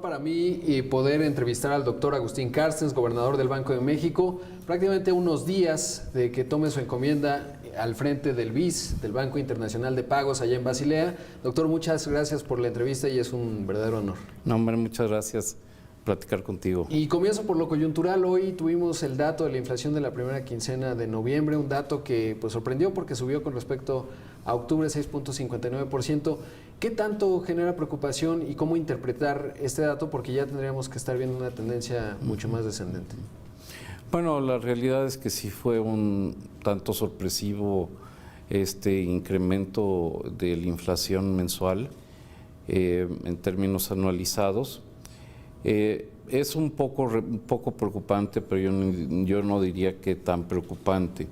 para mí poder entrevistar al doctor Agustín Carstens, gobernador del Banco de México, prácticamente unos días de que tome su encomienda al frente del BIS, del Banco Internacional de Pagos, allá en Basilea. Doctor, muchas gracias por la entrevista y es un verdadero honor. No, hombre, muchas gracias. Platicar contigo. Y comienzo por lo coyuntural. Hoy tuvimos el dato de la inflación de la primera quincena de noviembre, un dato que pues sorprendió porque subió con respecto a octubre 6.59%. ¿Qué tanto genera preocupación y cómo interpretar este dato? Porque ya tendríamos que estar viendo una tendencia mucho más descendente. Bueno, la realidad es que sí fue un tanto sorpresivo este incremento de la inflación mensual en términos anualizados. Es un poco preocupante, pero yo no diría que tan preocupante.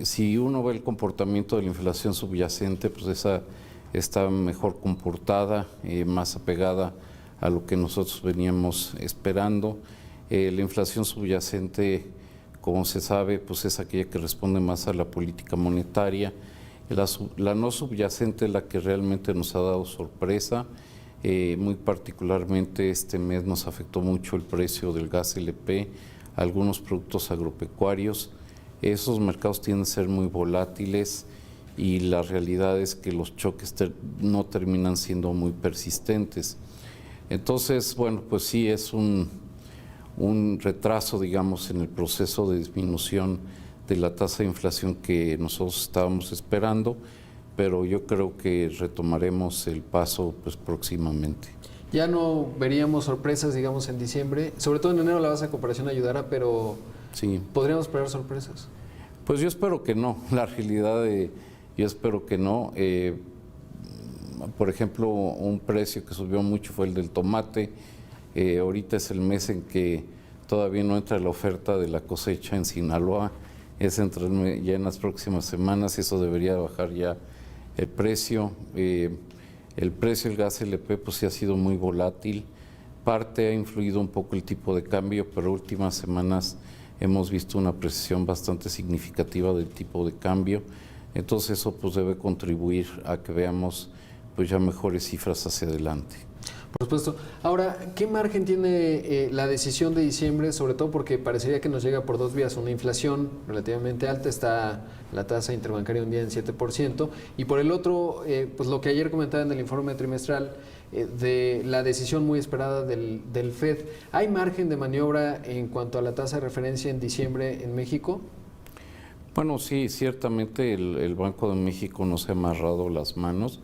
Si uno ve el comportamiento de la inflación subyacente, pues esa está mejor comportada, más apegada a lo que nosotros veníamos esperando. La inflación subyacente, como se sabe, pues es aquella que responde más a la política monetaria. La no subyacente es la que realmente nos ha dado sorpresa. Muy particularmente este mes nos afectó mucho el precio del gas LP, algunos productos agropecuarios. Esos mercados tienden a ser muy volátiles y la realidad es que los choques no terminan siendo muy persistentes. Entonces, bueno, pues sí es un retraso, digamos, en el proceso de disminución de la tasa de inflación que nosotros estábamos esperando, pero yo creo que retomaremos el paso pues próximamente. Ya no veríamos sorpresas, digamos, en diciembre. Sobre todo en enero la base de comparación ayudará, pero sí, ¿podríamos esperar sorpresas? Pues yo espero que no. La realidad, yo espero que no. Por ejemplo, un precio que subió mucho fue el del tomate. Ahorita es el mes en que todavía no entra la oferta de la cosecha en Sinaloa. Entra ya en las próximas semanas y eso debería bajar ya el precio. El precio del gas LP pues sí ha sido muy volátil. Parte ha influido un poco el tipo de cambio, pero últimas semanas hemos visto una apreciación bastante significativa del tipo de cambio. Entonces eso pues debe contribuir a que veamos pues ya mejores cifras hacia adelante. Por supuesto. Ahora, ¿qué margen tiene la decisión de diciembre? Sobre todo porque parecería que nos llega por dos vías. Una inflación relativamente alta, está la tasa interbancaria un día en 7%, y por el otro, pues lo que ayer comentaba en el informe trimestral, de la decisión muy esperada del FED. ¿Hay margen de maniobra en cuanto a la tasa de referencia en diciembre en México? Bueno, sí, ciertamente el Banco de México nos ha amarrado las manos.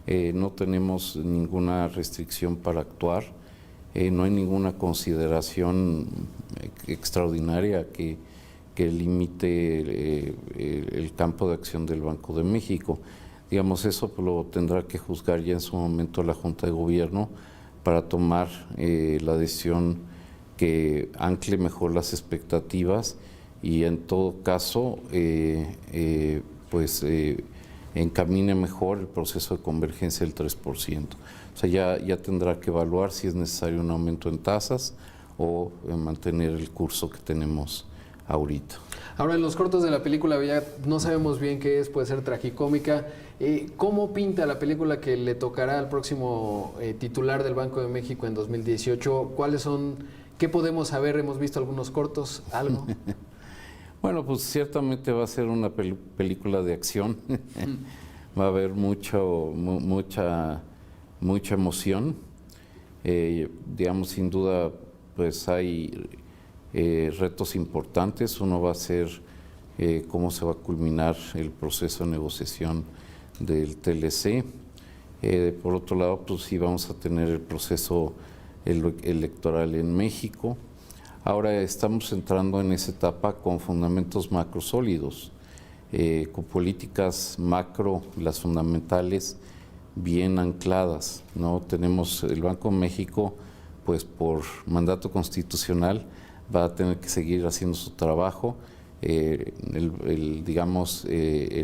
No tenemos ninguna restricción para actuar, no hay ninguna consideración extraordinaria que limite el campo de acción del Banco de México. Digamos, eso lo tendrá que juzgar ya en su momento la Junta de Gobierno para tomar la decisión que ancle mejor las expectativas y en todo caso encamine mejor el proceso de convergencia del 3%. O sea, ya tendrá que evaluar si es necesario un aumento en tasas o mantener el curso que tenemos ahorita. Ahora, en los cortos de la película ya no sabemos bien qué es, puede ser tragicómica. ¿Cómo pinta la película que le tocará al próximo titular del Banco de México en 2018? ¿Cuáles son? ¿Qué podemos saber? ¿Hemos visto algunos cortos? ¿Algo? Bueno, pues ciertamente va a ser una película de acción. Va a haber mucha emoción. Digamos, sin duda, pues hay retos importantes. Uno va a ser cómo se va a culminar el proceso de negociación del TLC. Por otro lado, pues sí vamos a tener el proceso electoral en México. Ahora estamos entrando en esa etapa con fundamentos macro sólidos, con políticas macro, las fundamentales, bien ancladas, ¿no? Tenemos el Banco de México, pues por mandato constitucional, va a tener que seguir haciendo su trabajo. El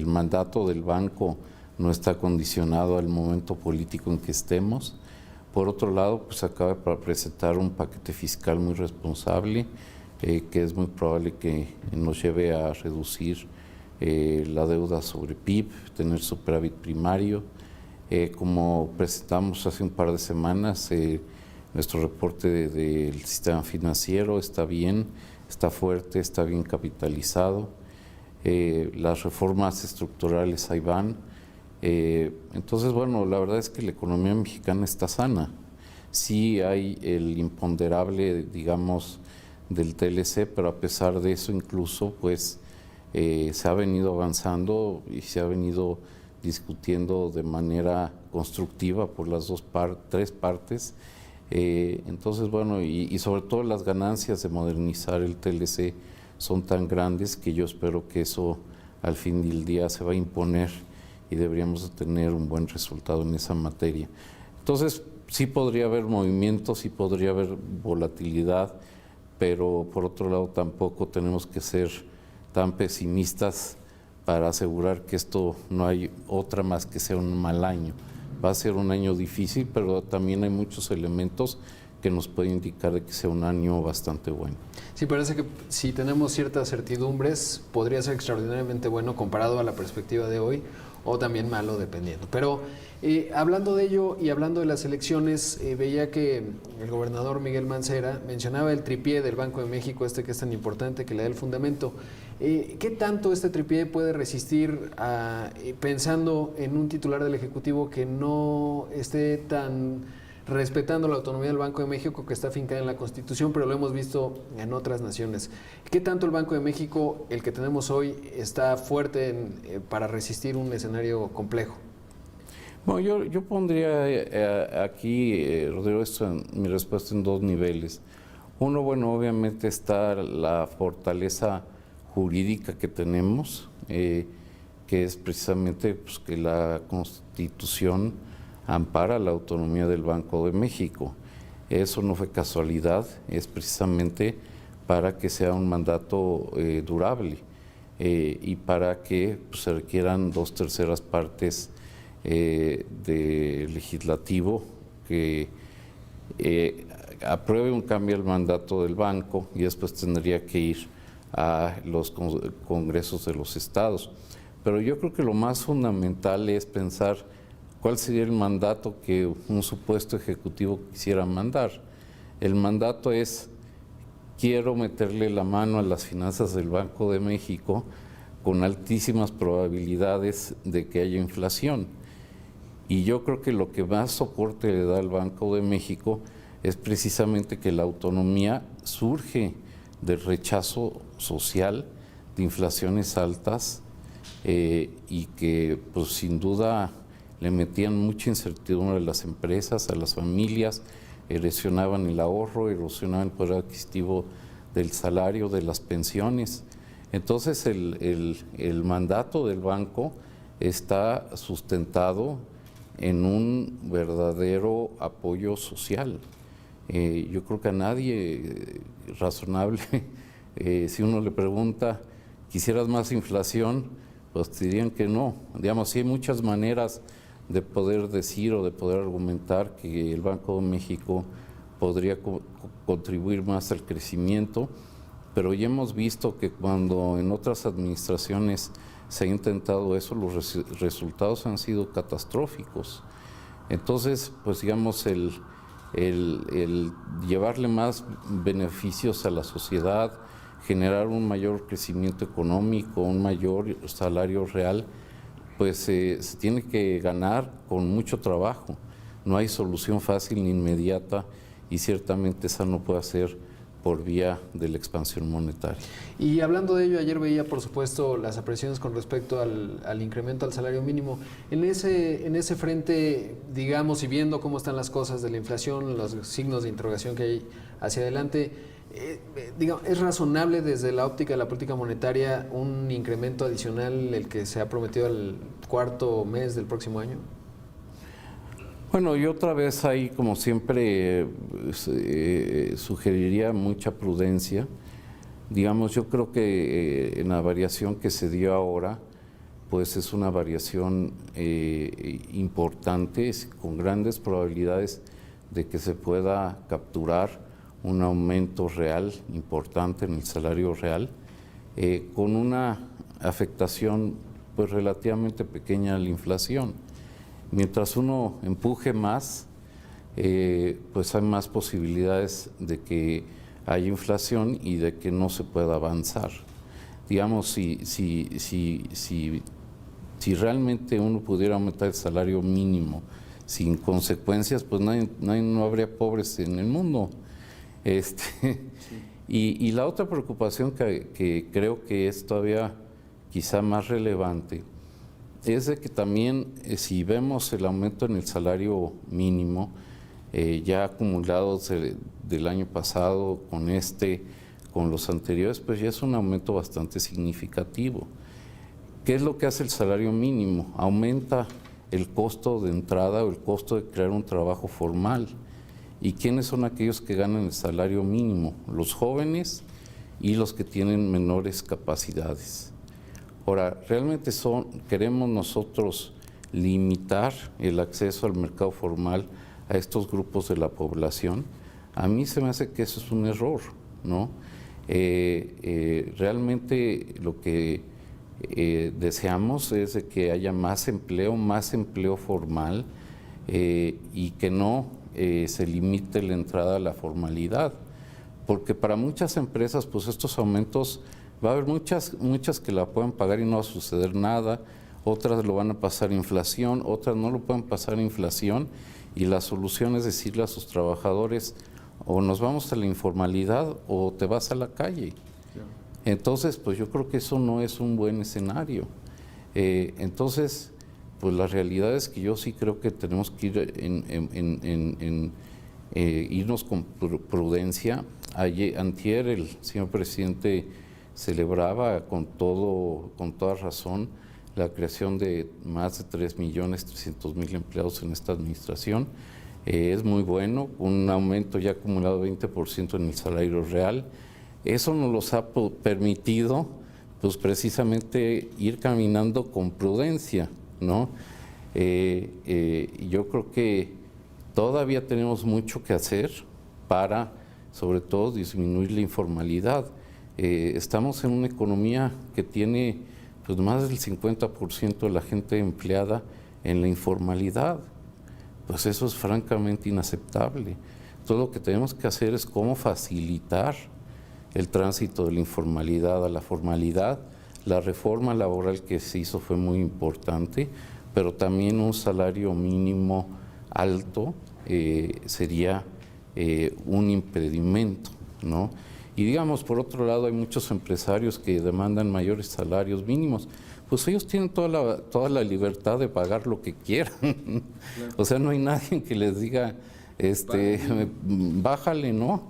mandato del banco no está condicionado al momento político en que estemos. Por otro lado, pues acaba de presentar un paquete fiscal muy responsable, que es muy probable que nos lleve a reducir la deuda sobre PIB, tener superávit primario. Como presentamos hace un par de semanas, nuestro reporte del sistema financiero está bien, está fuerte, está bien capitalizado. Las reformas estructurales ahí van. Entonces, bueno, la verdad es que la economía mexicana está sana. Sí hay el imponderable, digamos, del TLC, pero a pesar de eso incluso, pues, se ha venido avanzando y se ha venido discutiendo de manera constructiva por las tres partes. Entonces, bueno, y sobre todo las ganancias de modernizar el TLC son tan grandes que yo espero que eso al fin del día se va a imponer y deberíamos tener un buen resultado en esa materia. Entonces, sí podría haber movimientos, sí podría haber volatilidad, pero por otro lado tampoco tenemos que ser tan pesimistas para asegurar que esto no hay otra más que sea un mal año. Va a ser un año difícil, pero también hay muchos elementos que nos pueden indicar de que sea un año bastante bueno. Sí, parece que si tenemos ciertas certidumbres, podría ser extraordinariamente bueno comparado a la perspectiva de hoy, o también malo dependiendo. Pero hablando de ello y hablando de las elecciones, veía que el gobernador Miguel Mancera mencionaba el tripié del Banco de México, que es tan importante, que le da el fundamento. ¿Qué tanto este tripié puede resistir pensando en un titular del Ejecutivo que no esté tan respetando la autonomía del Banco de México, que está afincada en la Constitución, pero lo hemos visto en otras naciones? ¿Qué tanto el Banco de México, el que tenemos hoy, está fuerte para resistir un escenario complejo? Bueno, yo pondría aquí, Rodrigo, mi respuesta en dos niveles. Uno, bueno, obviamente está la fortaleza jurídica que tenemos, que es precisamente pues, que la Constitución ampara la autonomía del Banco de México. Eso no fue casualidad, es precisamente para que sea un mandato durable y para que pues, se requieran 2/3 partes del legislativo que apruebe un cambio al mandato del banco y después tendría que ir a los congresos de los estados. Pero yo creo que lo más fundamental es pensar cuál sería el mandato que un supuesto ejecutivo quisiera mandar. El mandato es: quiero meterle la mano a las finanzas del Banco de México con altísimas probabilidades de que haya inflación. Y yo creo que lo que más soporte le da al Banco de México es precisamente que la autonomía surge del rechazo social, de inflaciones altas y que pues sin duda le metían mucha incertidumbre a las empresas, a las familias, erosionaban el ahorro, erosionaban el poder adquisitivo del salario, de las pensiones. Entonces el mandato del banco está sustentado en un verdadero apoyo social. Yo creo que a nadie razonable, si uno le pregunta, ¿quisieras más inflación? Pues dirían que no. Digamos, sí hay muchas maneras de poder decir o de poder argumentar que el Banco de México podría contribuir más al crecimiento, pero ya hemos visto que cuando en otras administraciones se ha intentado eso, los resultados han sido catastróficos. Entonces, pues digamos, el llevarle más beneficios a la sociedad, generar un mayor crecimiento económico, un mayor salario real, pues se tiene que ganar con mucho trabajo. No hay solución fácil ni inmediata y ciertamente esa no puede ser por vía de la expansión monetaria. Y hablando de ello, ayer veía, por supuesto, las apreciaciones con respecto al incremento al salario mínimo. En ese frente, digamos, y viendo cómo están las cosas de la inflación, los signos de interrogación que hay hacia adelante, digamos, ¿es razonable desde la óptica de la política monetaria un incremento adicional, el que se ha prometido al cuarto mes del próximo año? Bueno, y otra vez ahí, como siempre, sugeriría mucha prudencia. Digamos, yo creo que en la variación que se dio ahora, pues es una variación importante, con grandes probabilidades de que se pueda capturar un aumento real importante en el salario real, con una afectación pues relativamente pequeña a la inflación. Mientras uno empuje más, pues hay más posibilidades de que haya inflación y de que no se pueda avanzar. Digamos, si realmente uno pudiera aumentar el salario mínimo sin consecuencias, pues no habría pobres en el mundo. Y la otra preocupación que creo que es todavía quizá más relevante es de que también si vemos el aumento en el salario mínimo, ya acumulados del año pasado con los anteriores, pues ya es un aumento bastante significativo. ¿Qué es lo que hace el salario mínimo? Aumenta el costo de entrada o el costo de crear un trabajo formal. ¿Y quiénes son aquellos que ganan el salario mínimo? Los jóvenes y los que tienen menores capacidades. Ahora, ¿realmente queremos nosotros limitar el acceso al mercado formal a estos grupos de la población? A mí se me hace que eso es un error, ¿no? Realmente lo que deseamos es de que haya más empleo formal y que no se limite la entrada a la formalidad, porque para muchas empresas pues estos aumentos va a haber muchas que la pueden pagar y no va a suceder nada, otras lo van a pasar inflación, otras no lo pueden pasar inflación, y la solución es decirle a sus trabajadores o nos vamos a la informalidad o te vas a la calle. Entonces, pues yo creo que eso no es un buen escenario. Entonces, pues la realidad es que yo sí creo que tenemos que ir irnos con prudencia. Antier el señor presidente celebraba con toda razón la creación de más de 3.300.000 empleados en esta administración. Es muy bueno, un aumento ya acumulado de 20% en el salario real. Eso nos los ha permitido, pues precisamente ir caminando con prudencia, ¿no? Yo creo que todavía tenemos mucho que hacer para, sobre todo, disminuir la informalidad. Estamos en una economía que tiene pues, más del 50% de la gente empleada en la informalidad. Pues eso es francamente inaceptable. Todo lo que tenemos que hacer es cómo facilitar el tránsito de la informalidad a la formalidad. La reforma laboral que se hizo fue muy importante, pero también un salario mínimo alto sería un impedimento, ¿no? Y digamos, por otro lado, hay muchos empresarios que demandan mayores salarios mínimos. Pues ellos tienen toda la libertad de pagar lo que quieran. Claro. O sea, no hay nadie que les diga, bájale, ¿no?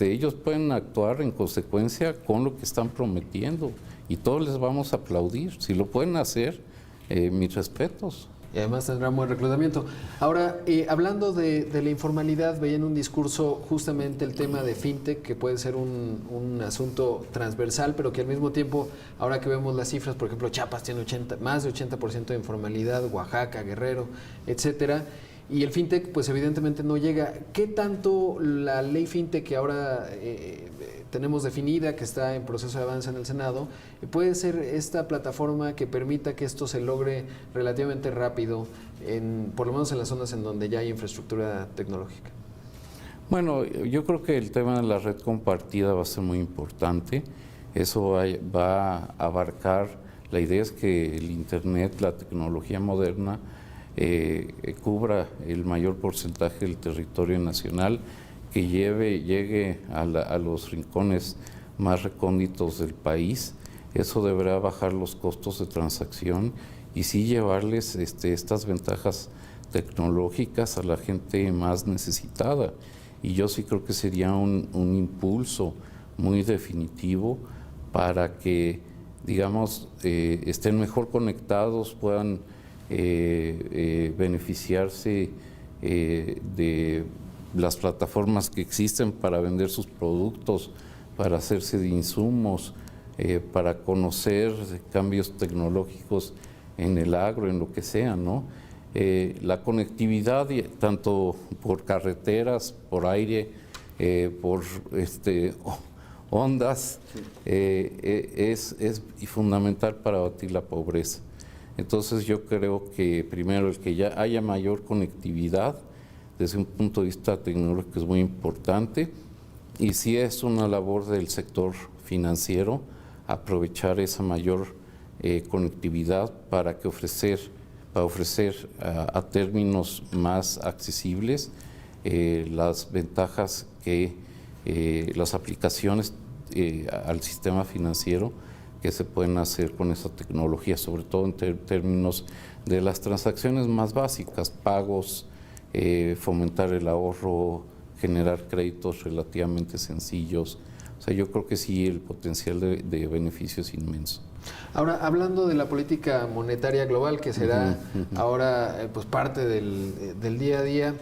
Ellos pueden actuar en consecuencia con lo que están prometiendo y todos les vamos a aplaudir. Si lo pueden hacer, mis respetos. Y además tendrán buen reclutamiento. Ahora, hablando de la informalidad, veía en un discurso justamente el tema de fintech, que puede ser un asunto transversal, pero que al mismo tiempo, ahora que vemos las cifras, por ejemplo, Chiapas tiene más de 80% de informalidad, Oaxaca, Guerrero, etcétera. Y el fintech, pues evidentemente no llega. ¿Qué tanto la ley fintech que ahora tenemos definida, que está en proceso de avance en el Senado, puede ser esta plataforma que permita que esto se logre relativamente rápido, por lo menos en las zonas en donde ya hay infraestructura tecnológica? Bueno, yo creo que el tema de la red compartida va a ser muy importante. Eso va a abarcar, la idea es que el Internet, la tecnología moderna, cubra el mayor porcentaje del territorio nacional, que llegue a los rincones más recónditos del país. Eso deberá bajar los costos de transacción y sí llevarles estas ventajas tecnológicas a la gente más necesitada. Y yo sí creo que sería un impulso muy definitivo para que, digamos, estén mejor conectados, puedan beneficiarse de las plataformas que existen para vender sus productos, para hacerse de insumos, para conocer cambios tecnológicos en el agro, en lo que sea, ¿no? La conectividad, tanto por carreteras, por aire, por ondas, es fundamental para abatir la pobreza. Entonces yo creo que primero el que ya haya mayor conectividad desde un punto de vista tecnológico es muy importante, y sí es una labor del sector financiero aprovechar esa mayor conectividad para ofrecer a términos más accesibles las ventajas que las aplicaciones al sistema financiero que se pueden hacer con esa tecnología, sobre todo en términos de las transacciones más básicas, pagos, fomentar el ahorro, generar créditos relativamente sencillos. O sea, yo creo que sí, el potencial de beneficio es inmenso. Ahora, hablando de la política monetaria global, que será ahora pues parte del día a día,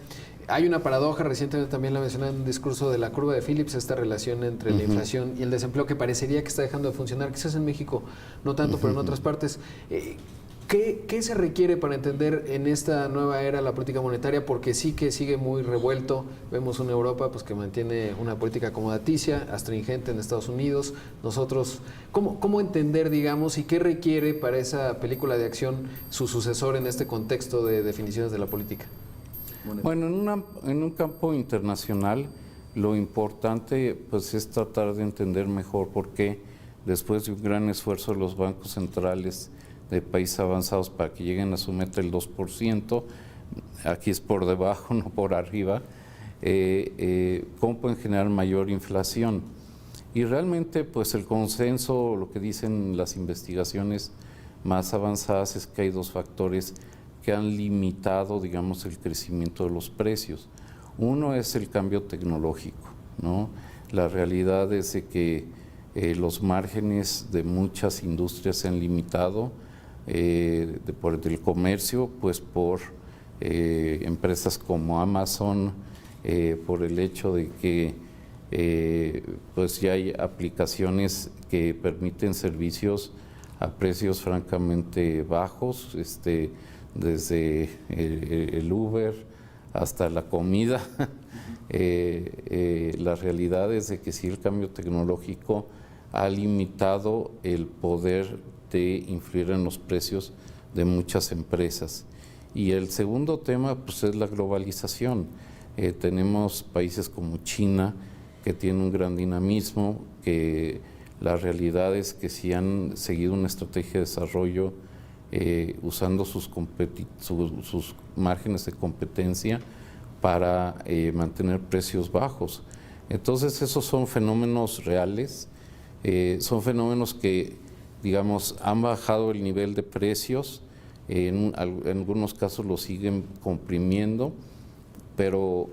hay una paradoja, recientemente también la mencioné en un discurso de la curva de Phillips, esta relación entre la inflación y el desempleo que parecería que está dejando de funcionar, quizás en México no tanto, pero en otras partes. ¿Qué se requiere para entender en esta nueva era la política monetaria? Porque sí que sigue muy revuelto. Vemos una Europa pues, que mantiene una política acomodaticia, astringente en Estados Unidos. Nosotros, ¿cómo entender, digamos, y qué requiere para esa película de acción su sucesor en este contexto de definiciones de la política monetaria? Bueno, en un campo internacional, lo importante pues, es tratar de entender mejor por qué, después de un gran esfuerzo de los bancos centrales de países avanzados para que lleguen a su meta del 2%, aquí es por debajo, no por arriba, cómo pueden generar mayor inflación. Y realmente pues el consenso, lo que dicen las investigaciones más avanzadas es que hay dos factores que han limitado, digamos, el crecimiento de los precios. Uno es el cambio tecnológico, ¿no? La realidad es de que los márgenes de muchas industrias se han limitado, por el comercio, pues por empresas como Amazon, por el hecho de que pues ya hay aplicaciones que permiten servicios a precios francamente bajos, desde el Uber hasta la comida. La realidad es de que sí, el cambio tecnológico ha limitado el poder de influir en los precios de muchas empresas. Y el segundo tema pues, es la globalización. Tenemos países como China que tienen un gran dinamismo, que la realidad es que sí han seguido una estrategia de desarrollo usando sus márgenes de competencia para mantener precios bajos. Entonces esos son fenómenos reales, son fenómenos que digamos, han bajado el nivel de precios, en algunos casos lo siguen comprimiendo, pero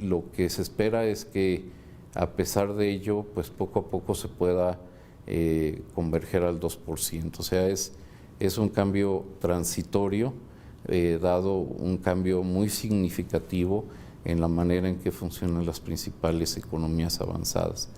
lo que se espera es que a pesar de ello, pues poco a poco se pueda converger al 2%. O sea, es un cambio transitorio, dado un cambio muy significativo en la manera en que funcionan las principales economías avanzadas.